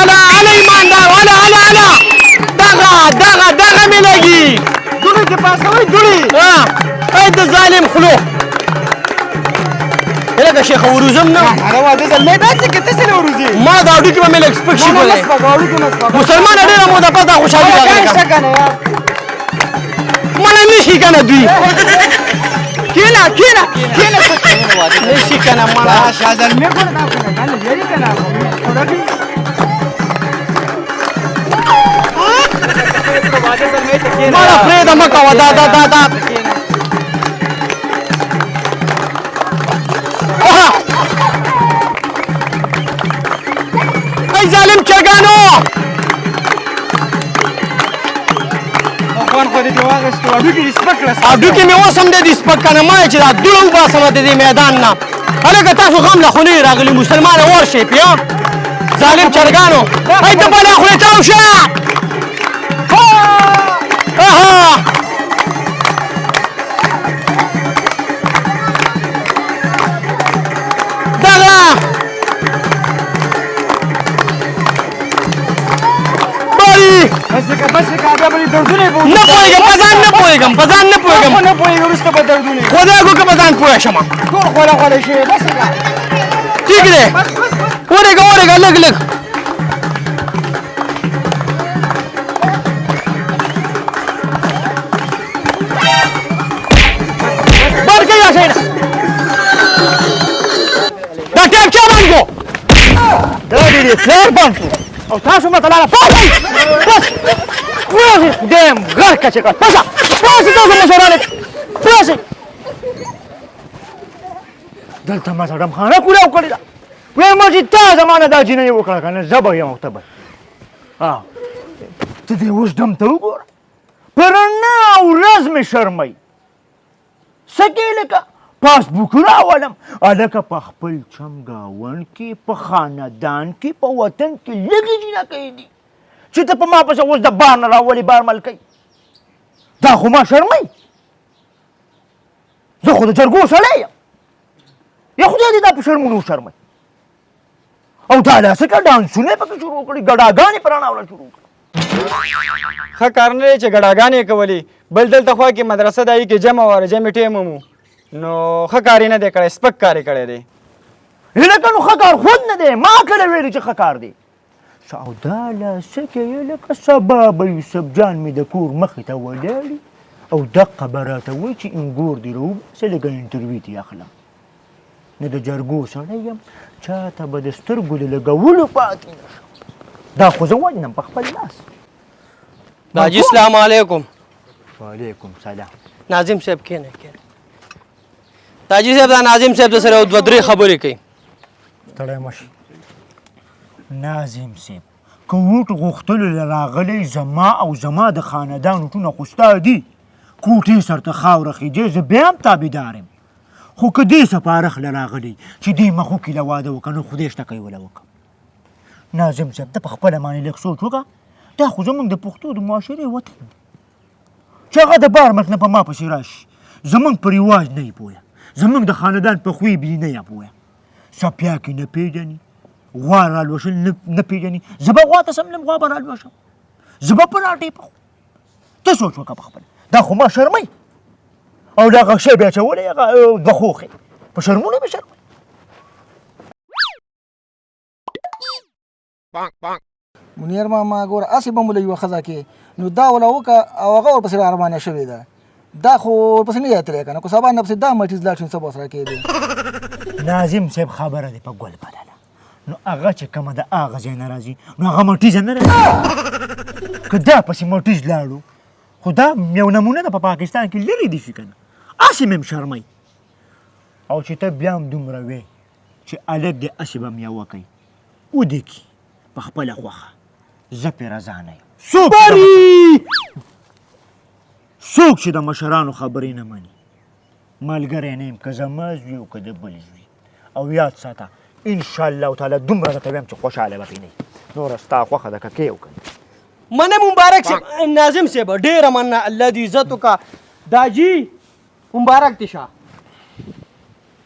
الا ایماندار الا دغه مې لګي دوړي کې پاسوي دوړي ای د ظالم خلو لکه شیخ وروزم نه هغه واده زلمه داسې کې ته سره وروزي ما دا اډو کې مې لګ سپک شي مسلمان ډېر مو د پتا خوشالي راغلی مله نشي کنه دوی کینا نشي کنه مله شاه زلمه کو دا کنه یې کنه مالا پریده مکوه دا ای ظالم چرګانو خوان خو دې واغستو اډو کې سپک کړه اډو کې مې اوسم دې سپک کنه ما چې دا دوړ وباسم د دې میدان نه هلکه تاسو غم له خونې راغلي مسلمان ورشئ بیا ظالم چرګانو ای ته بلا خولې تاو شه بس کا بیا بلی دردونه بو نه پوهېږم وروسته به دردونه خدای کو که په ځان پوه شم ټول خوله شي بس کا ټیک دی ورېږه لږ بند کړئ دا شی دا ټیپ چا بند کړو دا دې پلار بند کړو او تاسو ماته لاره پاسئ بس دیم غر کچې کړ پاسه تاسو مشرانې پاسئ دلته ما ډم خانه کولاو کړې ده ویل ما چې تا زمانه دا جینۍ وکړه که نه زه به یم او ته به ته دې اوس ډم ته وګوره په رڼا ورځ مې شرموي څه کې لکه پاسبوک راولم هلکه په خپل چم ګاونډ کې په خاندان کې په وطن کې لږې جینکۍ دي چې ته په ما پسې اوس د بار نه راولې بار ملکۍ دا خو ما شرموي زه خو د جرګو سړی یم یا خدای دې دا په شرمونو شرموي او دا داسې که ډانسونه یې پکې شروع کړي ګډاګانې په رڼا وله شروع کړي ښه کار نه دی چې ګډاګانې کولې بل دلته خوا کې مدرسه ده کې جمع واره جمع ټیم مو نو ښه کار یې نه دی کړی سپک کار یې کړی دی لکه نو ښه کار خود نه دی ما کله ویلي چې ښه کار دی سودا لاسه کوي لکه سبا به یوسف جان مې د کور مخې ته ولاړي او دقه به راته وایي چې انګور دې راوباسه لږه انټرویو دې اخلم نه د جرګو سړی یم چاته به د سترګو د لګولو پاتې نه شم دا خو زه وجنم په خپل لاس حاجي السلام علیکم وعلیکم سلام ناظم صاحب کښېنئ حاجي صاحب دا ناظم صاحب د سره دوه درې خبرې کوي ستړی مه شي ناظم صاحب که ووټ غوښتلو له راغلی زما او زما د خاندان وټونه خو ستا دي کوټې سرته خاوره خیجې زه بیا هم تابعدار یم خو که دې سپارښت له راغلی چې دې مخو کې له واده وکړه نو خدای شته کوي وله وکړه ناظم صاحب ته په خپله باندې لږ سوچ وکړه دا خو زموږ د پښتو د معاشرې وطن دی چې هغه د بار مخ نه په ما پسې راشي زموږ په رواج نه یې پوهه زموږ د خاندان په خوی بي نه یې پوهه څپیاکې نه پېژني غوا رالوشل نه پېژني زه به غوا ته سملم غوا به رالوشم زه به په راټې پخو ته سوچ وکړه په خپله دا خو ما شرموي او دا هغه شی بیا اچولی هغه دوه خوښې په شرمونو مې شرموي منیر ماما ګوره هسې به مو له یوه ښځه کې نو دا وله وکړه او هغه ورپسې را روانه شوې ده دا خو ورپسې نه دی تللی که نه که سبا نه پسې دا مټیز لاړ شي نو څه به ورسره کېدی ناظم صاحب خبره دی په ګل بدله نو هغه چې کومه د هغه ځای نه راځي نو هغه مټیزه نه راځي که دا پسې مټیز لاړو خو دا یو نمونه ده په پاکستان کې لرې دي شي که نه هسې مې هم شرموي او چې ته بیا هم دومره وې چې هلک دې هسې به م یوه کوي ودېکي په خپله خوښه زه پرې رضا نه یم څوک چې د مشرانو خبرې نه مني ملګری نه یم که زما زوی او که د بل زوی او یاد ساته انشاءالله تعالی دومره درته وایم چې خوشحاله به پرې نه یي نوره ستا خوښه ده که کې او که منه مبارک صاحب ناظم صاحب ډېره مننه الله دې عزت وکړه دا جي مبارک دې شه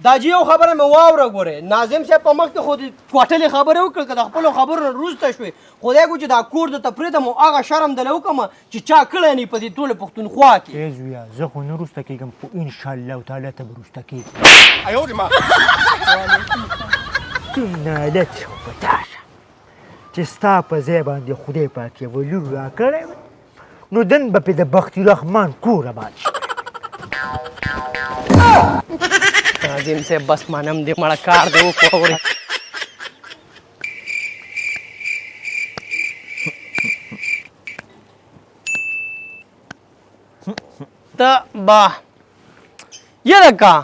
دا جی یو خبره مې واوره ګورې ناظم صاحب په مخ کې خو کوټلې خبرې وکړه که د خپلو خبرو نه وروسته شوې خدای کو چې دا کور درته پرېږدم او هغه شرم دله وکړم چې چا کړی نه په دې ټوله پښتونخوا کې ای زویه زه خو نه وروسته کېږم خو انشاءالله تعالی ته به وروسته کېږم تو نالت شو په تا شه چې ستا په ځای باندې خدای پاک یوه لور راکړی وی نو دن به پې د بختي رحمان کور آباد شي ناظم صاحب بس منم دې مړه کار دې وکړې ته با یره کا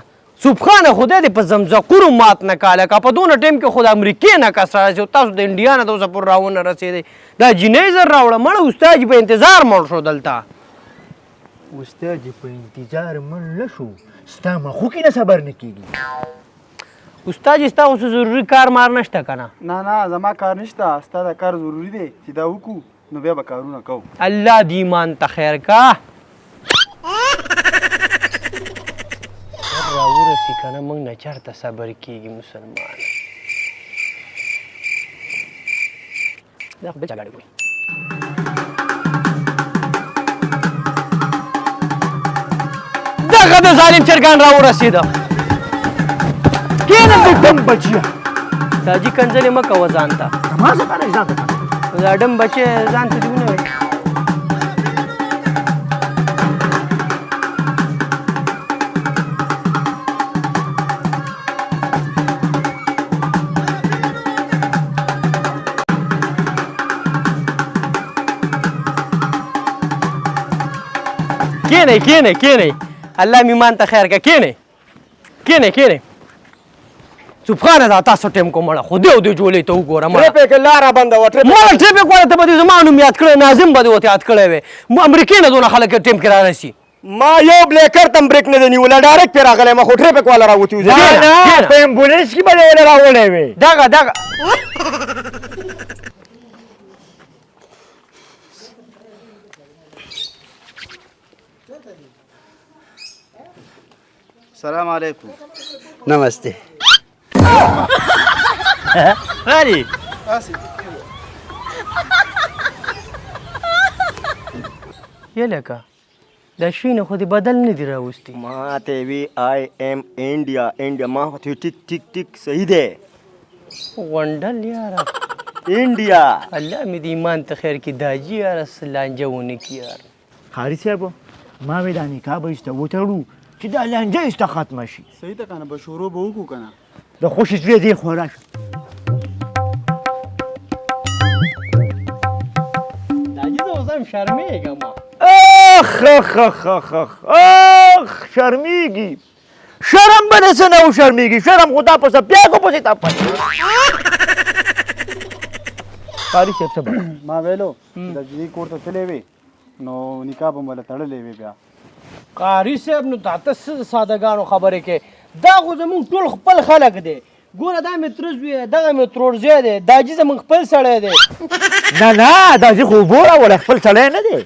سبحانه خدای دې په زمزقورو مات نه کاله کا په دونه ټیم کې خود امریکې نه کس راځي تاسو د انډیا نه اوسه پور راونه رسېدی دا جینۍ زر راوړه مړه استاد په انتظار مړ شو دلته استاد په انتظار مړ نه شو ستا مخو کې نه صبر نه کېږي استاد ستا اوس ضروري کار مار نشته که نه نه زما کار نشته ستا دا کار ضروري دی چې دا وکړو نو بیا به کارونه کوو الله دې ایمان ته خیر کا راورسي که نه موږ نه چېرته صبر کېږي مسلمان دا خو بېچا ګاډی وایي دغه د ظالم چرګان راورسېده کېنه د ډم بچیه تاجي کنځلې مه کوه ځان ته زما څه کار ځان ته دا ډم بچې ځان ته دې ونه وایي کېنئ الله مې ایمان ته خیر که کېنئ سبحانه دا تاسو ټیم کو مړه خو دې او دې جولې ته وګوره ټریپې کې لاره بنده وه مړه ټریپې کوله ته به دې زما نوم یاد کړی ناظم به دې ورته یاد کړی وی امریکې نه دونه خلک ټیم کې رارسي ما یو بلیکر تم بریک نه دی نیولی ډایرکټ پرې راغلی ما خو ټریپک والا راوتي وو نه په امبولانس کې به دې ولې راوړی وې دغه سلام علیکم नमस्ते راځي یې لکه دا شوینه خو دې بدل نه دي راوستي ما ته وی آی ایم انډیا ما ته ټیک صحیح دی غونډل یاره انډیا الله مې دې ایمان ته خیر کې داجي یاره لانجه ونه کړي یاره خاري صاحب ما وې دا نکاح به ایسته وتړو چې دا لانجه ایسته ختمه شي صحیح ده که نه به شروع به وکړو که نه د خوشې زوی دې خوا راشه داجي زه اوس هم شرمېږم اخ شرمېږي شرم به نه څه نه و شرمېږي شرم خو تا پسه پیاګو پسې تا پسې قاري صاحب څه به ما ویلو چې د جدي کور ته تللی وې نو نکاح به مله تړلی وې بیا قاري صاحب نو دا ته څه سادهګانو خبرې کې دا خو زمونږ ټول خپل خلک دی ګوره دا مې ترز وي دغه مې ترورزی دی داجي زمونږ خپل سړی دی نه داجي خو اوبو راوړی خپل سړی نه دی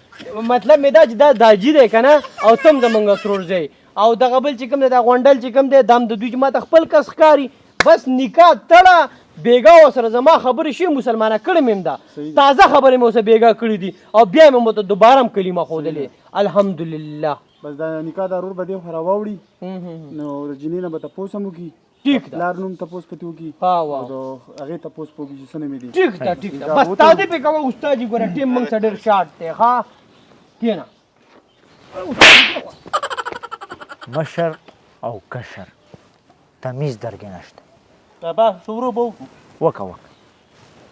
مطلب مې دا چې دا داجي دی که نه او تم زمونږ ترورزی او دغه بل چې کوم دی دا غونډل چې کوم دی دم د دوی چې ما ته خپل کس ښکاري بس نکاح تړه بیګا ورسره زما خبرې شي مسلمانه کړې مې هم ده تازه خبرې مې اوسه بیګا کړي دي او بیا مې ورته دوباره هم کلمه ښودلې الحمدلله بس دا نکاح دا رور به دې خو راواوړي نو د جینۍ نه به تپوس هم وکړي ټیک ده پلار نوم تپوس پتې وکړي ها او د هغې تپوس په وکړي چې څه نومې دي ټیک ده بس تا دې پې کوه استاد جي ګوره ټیم موږ څه ډېر شاټ دی ښه کښېنه مشر او کشر تمیز درگه نشته بابا شروع به وکړو وکه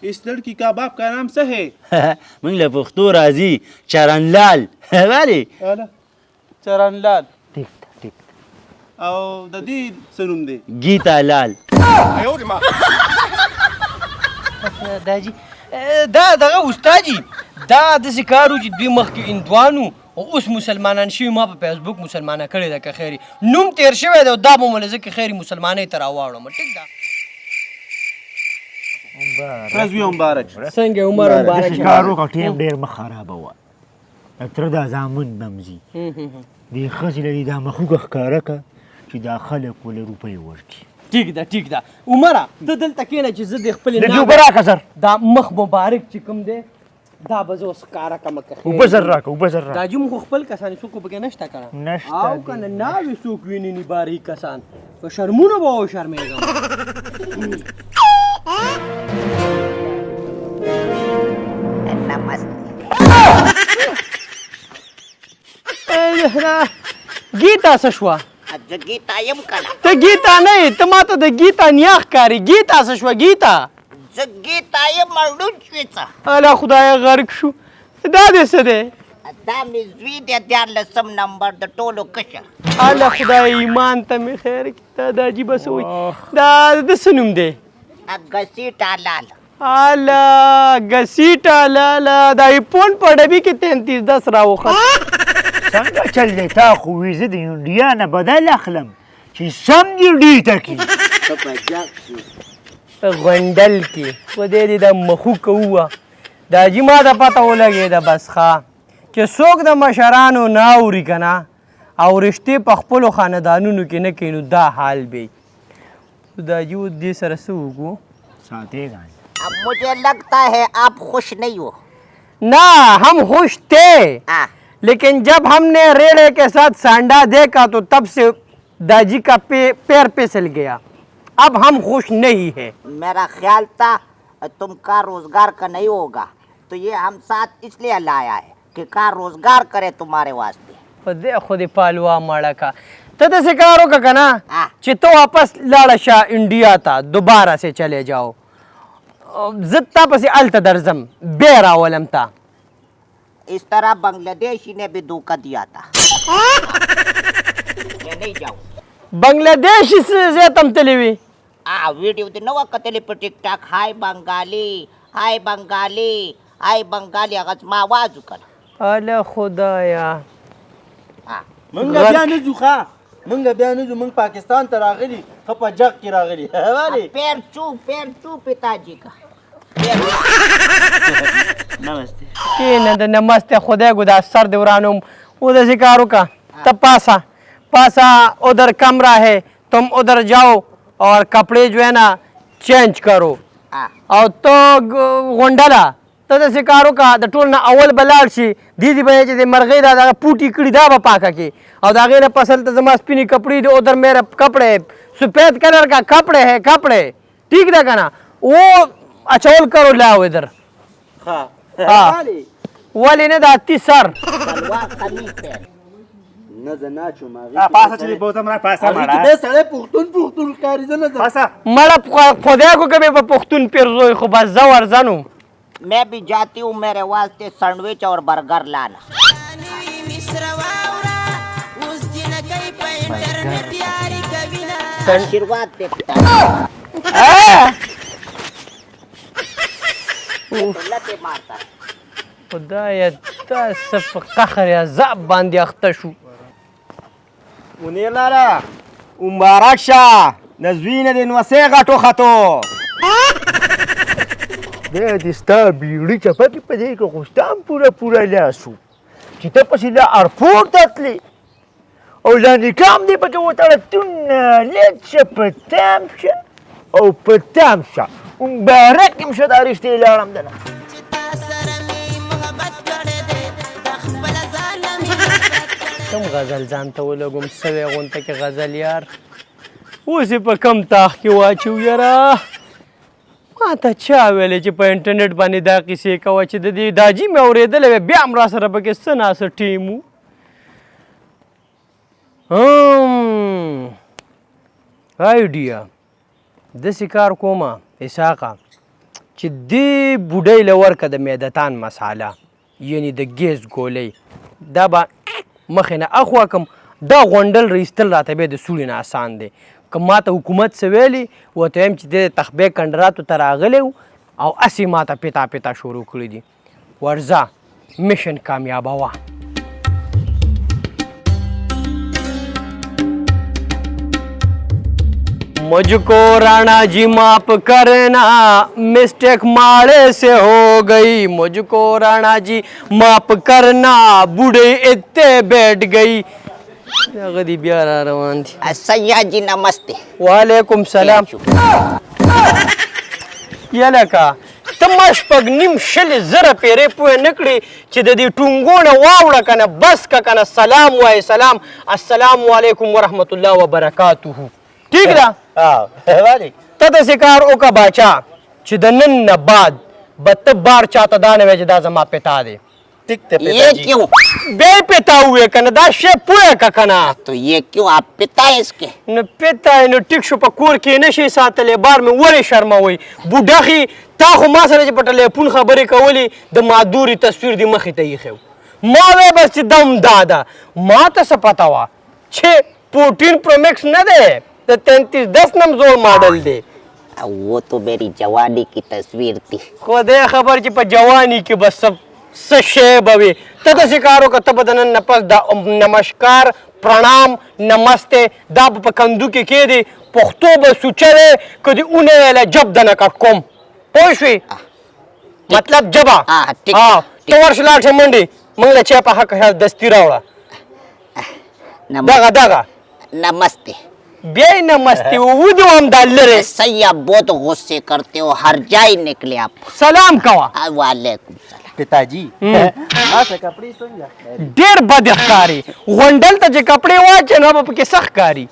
इस लड़की का बाप का नाम څه है موږ له پښتو راځي چرنلال ولی چرنلال ټیک ده او د دې څه نوم دی گیتا لال داجي دا دغه استاد جي دا داسې کار و چې دوی مخکې هندوانو او اوس مسلمانان شوي ما په فیسبوک مسلمانه کړې ده که خیري نوم تېر شوی دی او دا به مله زه که خیري مسلمانۍ ته راواړم ټیک ده رضوی مبارک څنګه عمر مبارک داسې کار وکړه ټیم ډېر مه خرابوه د تره دا زامن بمځي دې ښځې لري دا مخوږه ښکاره کړه چې دا خلک ولې روپۍ ورکړي. ټیک ده ټیک ده عمره ته دلته کښېنه چې زه د خپلې لږ ناوې- اوبه راکړه زر. دا مخ مبارک چې کوم دی دا به زه اوس ښکاره کړمه که خیر اوبه زر راکړه اوبه زر راکړه. دا جي مو خو خپل کسان څوک خو پکې نشته که نه نشته او دی. که نه ناوې څوک ویني ني باري کسان په شرمونو به وشرمېږم ګیتا څه شوه زه ګیتا یم کنه ته ګیتا نه یې ته ماته د ګیتا نیا ښکاري ګیتا څه شوه ګیتا زه ګیتا یم مړوند شوې څه الله خدایه غرق شو دا دې څه دی دا مې زوی دی 14 نمبر د ټولو کشر الله خدای ایمان ته مې خیر کړي دا د عجیبه څه وایي دا د څه نوم دی اګسیټا لال الله ګسیټا لالا دا ایفون په ډبي کې 3310 راوخت څنګه چل دی تا خو وي زه د انډیا نه بدل اخلم چې سم دې ډي ته کړي. غونډل کې خدای دې د مخو کوه دا جي ما ته پته ولګېده بس ښه چې څوک د مشرانو نه اوري که نه او رشتې په خپلو خاندانونو کې نه کوي نو دا حال به دا جي اوس دې سره څه وکړو ساتې ګان اب مجھے لگتا ہے آپ خوش نہیں ہو ना हम खुश थे हाँ। लेकिन जब हमने रेड़े के साथ सांडा देखा तो तब से दाजी का पैर फिसल गया अब हम खुश नहीं है मेरा ख्याल था तुम का रोजगार का नहीं होगा तो ये हम साथ इसलिए लाया है कि का रोजगार करे तुम्हारे वास्ते خدای خودی پالوا مړه کا ته داسې کار وکړه که نه हाँ। چې ته واپس لاړه شه انډیا ته دوباره سے چلے جاؤ زه تا پسې هلته درځم بیا راولم تا इस तरह बांग्लादेशी ने भी धोखा दिया था मैं नहीं जाऊँ بنګلادیش ځای ته هم تللی وي वीडियो दे नवा कतले पर टिकटॉक हाय बंगाली अगज मा आवाज कर اله خدایا مونږ بیا نه ځو ښه مونږ بیا نه ځو مونږ پاکستان ته راغلي ښه په جګ کې راغلي ولې पैर चू पिताजी का نمسته کینه د نمسته خدای ګدا سر دې ورانوم او داسې کار وکړه ته پاسا ادھر کمرہ ہے تم ادھر جاؤ اور کپڑے جو ہے نا چینج کرو او تو غونډله ته داسې کار وکړه د ټول نه اول به لاړ شي دیدي به یې چې د مرغۍ دا دغه پوټي کړي دا به پاکه کړي او د هغې نه پس هلته زما سپینې کپړې دي ادھر میرا کپڑے سفید کلر کا کپڑے ہے کپڑے ٹھیک ده که نه وہ اچول کرو لاؤ ادھر ښه हाँ। ولې ولې نه دا تی سر सलवार कमीज पहन نه زه ناچوم هغې پاسه چې بوتم را پاسه هغې کې بیا سړی پښتون ښکاري زه نه ځم پاسه مړه خدای کو کبھی په پښتون پیرزوی خو بس زه ورځنو मैं भी जाती हूँ मेरे वास्ते सैंडविच और बर्गर लाना आशीर्वाद देखता लते मारता خدایا تاسو په قهر عذاب باندې اخته شو منیر لاره مبارک شه د زوی نه دې نوسې غټو ختو بیا دې ستا بیړي چپکې په دې کې خو ستا هم پوره لاس و چې ته پسې لا ارپورټ ته تلې او لا نکاح هم دې پکې وتړه تونه لږ شه په تام شه او په تام شه مبارک یم شه دا رشتې لاړم دنه کم غزل ځان ته ولګوم سوی غونته کې غزل یار اوس یې په کم تاخ کې واچو یاره ما ته چا ویلې چې په انټرنیټ باندې دا قیسې کوه چې د دې داجي مې اورېدلی وی بیا هم را سره پکې څه ناسه ټیم و آیډیا داسې کار کومه اسحاقه چې دې بوډۍ له ورکه د معدتان مساله یعنی د ګیس ګولۍ دا به مخې نه اخوا کم دا غونډل رایستل راته بیا د سوړي نه اسان دی که ما ته حکومت څه ویلي ورته وایم چې د تخبې کنډراتو ته راغلی او هسې ما ته پیتا شروع کړي دي ورځه मिशन कामयाब हुआ। मुझको राणा जी माफ करना, मिस्टेक माड़े से हो गई। मुझको राणा जी माफ करना, बूढ़े इतने बैठ गई। هغه دی بیا را روان دي. सैया जी नमस्ते. وعلیکم سلام. یلکه ته ما شپږ نیم شل زره پیرې پوه نه کړې چې د دې ټونګو نه واوړه که نه بس که که نه سلام وایې سلام السلام علیکم ورحمت الله وبرکاته ټیک ده ته داسې کار وکړه باچا چې د نن نه بعد به ته بار چاته دا نه وایې چې دا زما پتا دی ये क्यों? بیا یې پتا ووایې که نه دا شی پوه که که نه तो ये क्यों? आप पिता है इसके? نو پته نو ټیک شو په کور کې نه شي ساتلی بار مې ولې شرموئ بوډخي تا خو ما سره چې په ټلیفون خبرې کولې د مادوري تصویر دې مخې ته ایښی ما وی بس چې دم دا ده ما ته څه پته وه چې 14 پرو میکس نه دی د 3310 نم زوړ ماډل دی वो तो मेरी जवानी की तस्वीर थी. خدای خبر چې په جوانی کې بس څه شی به وي ته داسې کار وکړه ته به د نن نه پس دا نمشکار پرنام نمسته دا به په کندو کې کېدې پښتو به سوچه دی که دې اونې ویله جب دنه کټ کوم پوه شوې مطلب جبه ته ورشه لاړ شې منډې موږ له چای په حق دستي راوړه دغه नमस्ते. بیا یې نمستې ودو هم دا لرې सैया बहुत गुस्से करते हो हर जाए निकले आप. سلام کوه वालेकुम सलाम. पिताजी ऐसे कपड़े सुन ډېر بد ښکاري غونډل ته چې کپړې واچې نو به پکې سخت ښکاري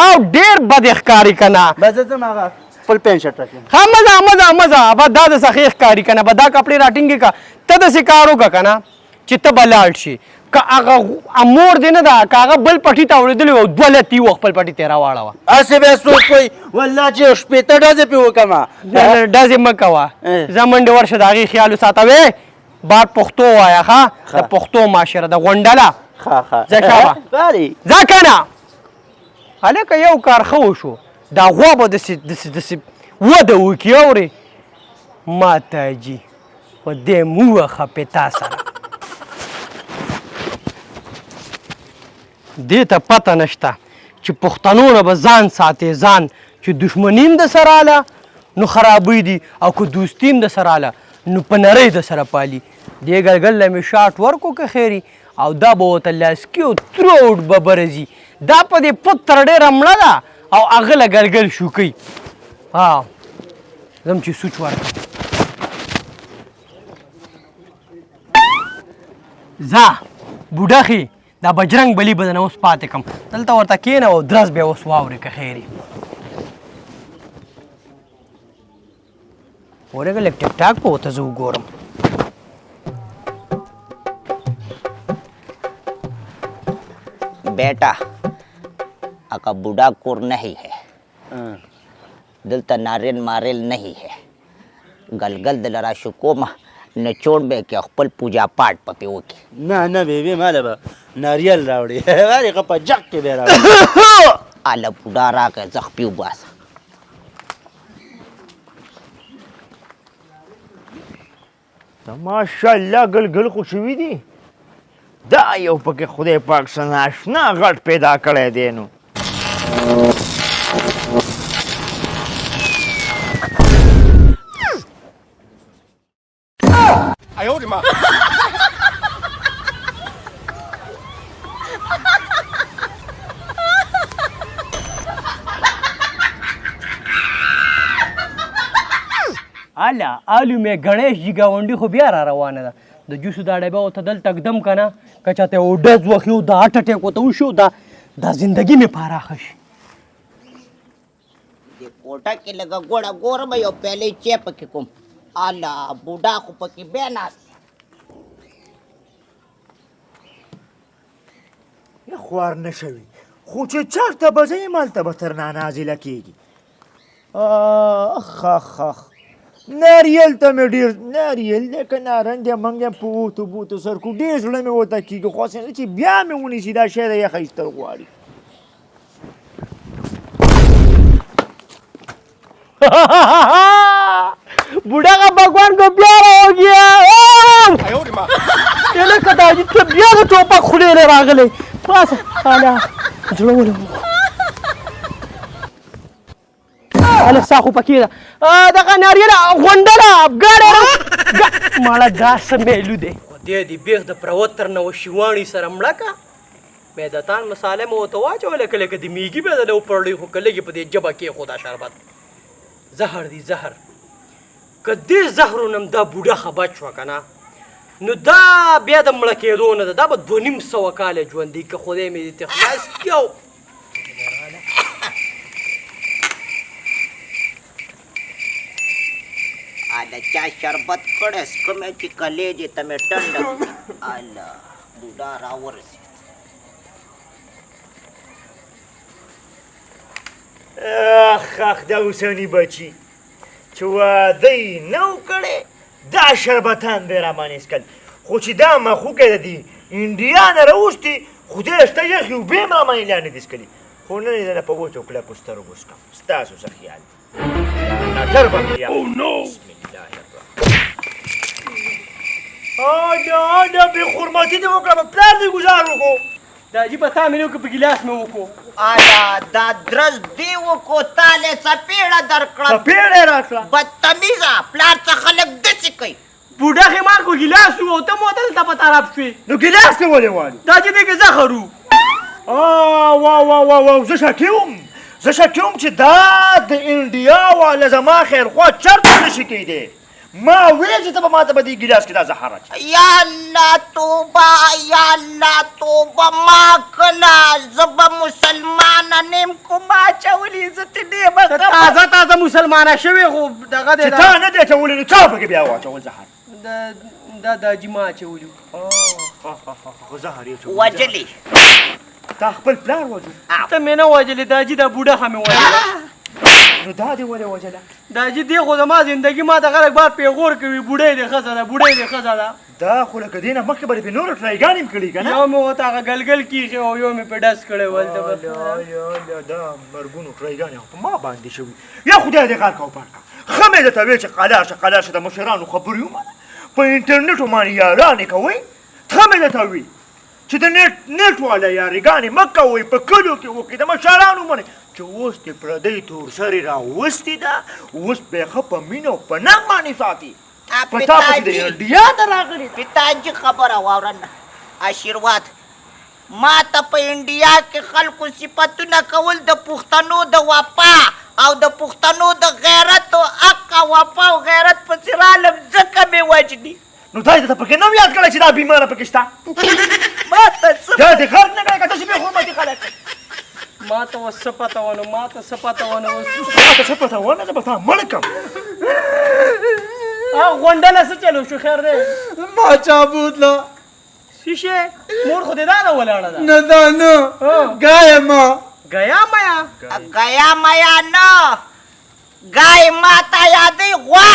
او ډېر بد ښکاري که نه بس زما هغه فل پینټ شرټ راکړم ها مزه به دا د سخی ښکاري که نه به دا کپړې راټینګې که ته داسې کار وکړه که نه چې ته به لاړ شي که هغه امور دی نه ده که هغه بل پټي ته اورېدلی و دوه لتي و خپل پټي ته یې راواړوه اسې بیا څوک کوي والله چې شپېته ډزې پې وکړم ډزې مه کوه زه منډې ورشه د هغې خیال وساته وې بار پښتو وایه ښه د پښتو معاشره د غونډله ځه شابه ځه که نه هلکه یو کار ښه وشو دا غوا به داسې وده وکړي اورې ماتاجي خدای مو وخه پتا سره دې ته پته نشته چې پښتنو نه به ځان ساتې ځان چې دښمني هم د سره اله نو خرابوي دي او که دوستي هم د سره اله نو په نرۍ د سره پالي دې ګلګل له مې شاټ ورکو که خیري او دا به ورته لاسکي او تروټ به برځي دا په دې پت تر ډېره مړه ده او هغه له ګلګل شوکوي ها ځم چې سوچ ورکړم ځه بوډخي دا بجرنګ بلی به دنه اوس پاتې کړم دلته ورته کښېنه او درز بیا اوس واورې که خیري ورېږه لږ ټیک ټاک به ورته زه وګورم बेटा अका बूढ़ा कोर नहीं है दिल त नारियल मारेल नहीं है गलगल दलरा शुकोमा नचोड़ बे के खपल पूजा पाठ पपे ओके نه بیبي ماله به ناریل راوړي واري په جک کې به راوړي आला बूढ़ा रा के जख पियो बास ماشاءالله ګلګل خو شوي دي دا یو پکې خدای پاک څه ناشنا غټ پیدا کړی دی نو اله آلو مې ګڼیش جي ګاونډي خو بیا را روانه ده د جوسو دا ډبه ورته دلته اږدم که نه که چاته یو ډز وخي دا هټ اټیک ورته وشي دا زندګي مې پراخه شي ये कोटा के लगा गोड़ा गोर में यो पहले चेप के कुम आला बूढ़ा को पकी बेनास خوار نشوي خو چې چېرته به ځې مالته به تر نانازله کېږي اخ ناریل ته مې ډېر ناریل دی که نارنج دی منګ یم په اوتو بوتو سرکو ډېر زړه مې ورته کېږي خو هسې چې بیا مې ونیسي دا شی دی یخ ایستل غواړي बूढ़ा का भगवान को प्यार हो गया ये कदा जितने बिया का टोपा खुले ले रागले पास आला जलो बोलो आला साखू पकीदा da का नारियल غوندلا ګاړه مالا ګاس مېلو دے دې دې بیخ د پروتر نو شیوانی سره مړکا معدتان مساله مو ورته واچوله که لکه د میږي به دله وپړلی خو که لږې په دې ژبه کېښو دا شربت زهر دی زهر که دې زهرو نه دا بوډه خبر شوه که نه نو دا بیا د مړه کېدو نه ده دا به 2500 کاله ژوندي که خدای مې دې خلاص کړي او आला चा शरबत कड़स कमे की कलेजे तमे टंड आला बूढ़ा रावर से اخ دا اوسنی بچی چې واده یې نه و کړی دا شربتان دی رامانې څکل خو چې دا مخوکې د دې انډیا نه راوستې خدای شته یخې اوبې هم رامانې لا نه دي څکلي خو نن یې دله په وچو کلکو سترګو څکم ستاسو څه خیال ناټر به مې بسم الله الرحمن دا بې حرمتي دې وکړه په پلار دې گزار وکړو دا جی به تا مې نه وکړه په ګیلاس مې وکړو आला दा द्रस देव को ताले चपेड़ा दरकड़ा چپېړې راکړه बदतमीजा प्लार चा खलक दची कोई بوډا خمار خو ګیلاس و او ته مو ته دلته په طرف شوې نو ګیلاس دې ولې غواړې دا چې دی که زهر و واو زه شکي وم چې دا د انډیا والا زما خیرخوا چرته نشي کیدی ما ویل چې ته به ماته به دې ګیلاس کې دا زهر اچوې या अल्लाह तोबा ما कला जब मुसलमान नेम को ما چولی عزت دې تازه تازه مسلمانه شوې خو دغه دی چې تا نه دی اچولی نو چا پکې بیا واچول زهر دا دا جما اچولي خو زهر یې اچولی وجلی تا خپل پلار وجو ته مې نه وژلې دا جي دا بوډا خه مې وژله نو دا دې ولې وجله دا جي دی خو زما زندګي ما دغه بار پیغور کوي بوډۍ دې ښځه ده بوډۍ دې ښځه ده دا خو لکه دې نه مخکې به دې پې نورو ټرایګانې هم کړي که نه یو مې ورته هغه ګلګل کېښې او یو مې په ډس کړی ولته دا مرګونو ټرایګانې په ما باندې شوي یا خدای دې غار کا وپاړ کا ښه مې درته ویل چې قلار شه د مشرانو خبرې ومنه په انټرنیټو باندې یارانې کوئ ښه مې درته وي چې د نیټ والا یارګانې مه کوئ په کلیو کې وکړئ د مشرانو منئ چې اوس دې پردۍ تورسرې راوستې ده اوس به یې ښه په مینه او په ننګ باندې ساتي په تا پسې د انډیا ته راغلې पिताजी खबर वावरन आशीर्वाद ما ته په انډیا کې خلکو صفاتونه کول د پښتنو د وفا او د پښتنو د غیرت او حق او وفا او غیرت په سرالم ځکه مې وجدي نو دا دې ته پکې نه یاد کړی چې دا بیماره پکې شته ما ته دا دې غرب نه کړی که تاسې بې حرمتي خلک ما ته اوس څه پته ونه ما ته څه پته ونه اوس ما ته څه پته ونه زه به تا مړ کړم غونډله څه چلو شو خیر دی ما چابوتلا شیشه مور خو دې دا نه ولاړه ده نه دا نه گایا ما گیا میا गया मया न गाय माता यादे غوا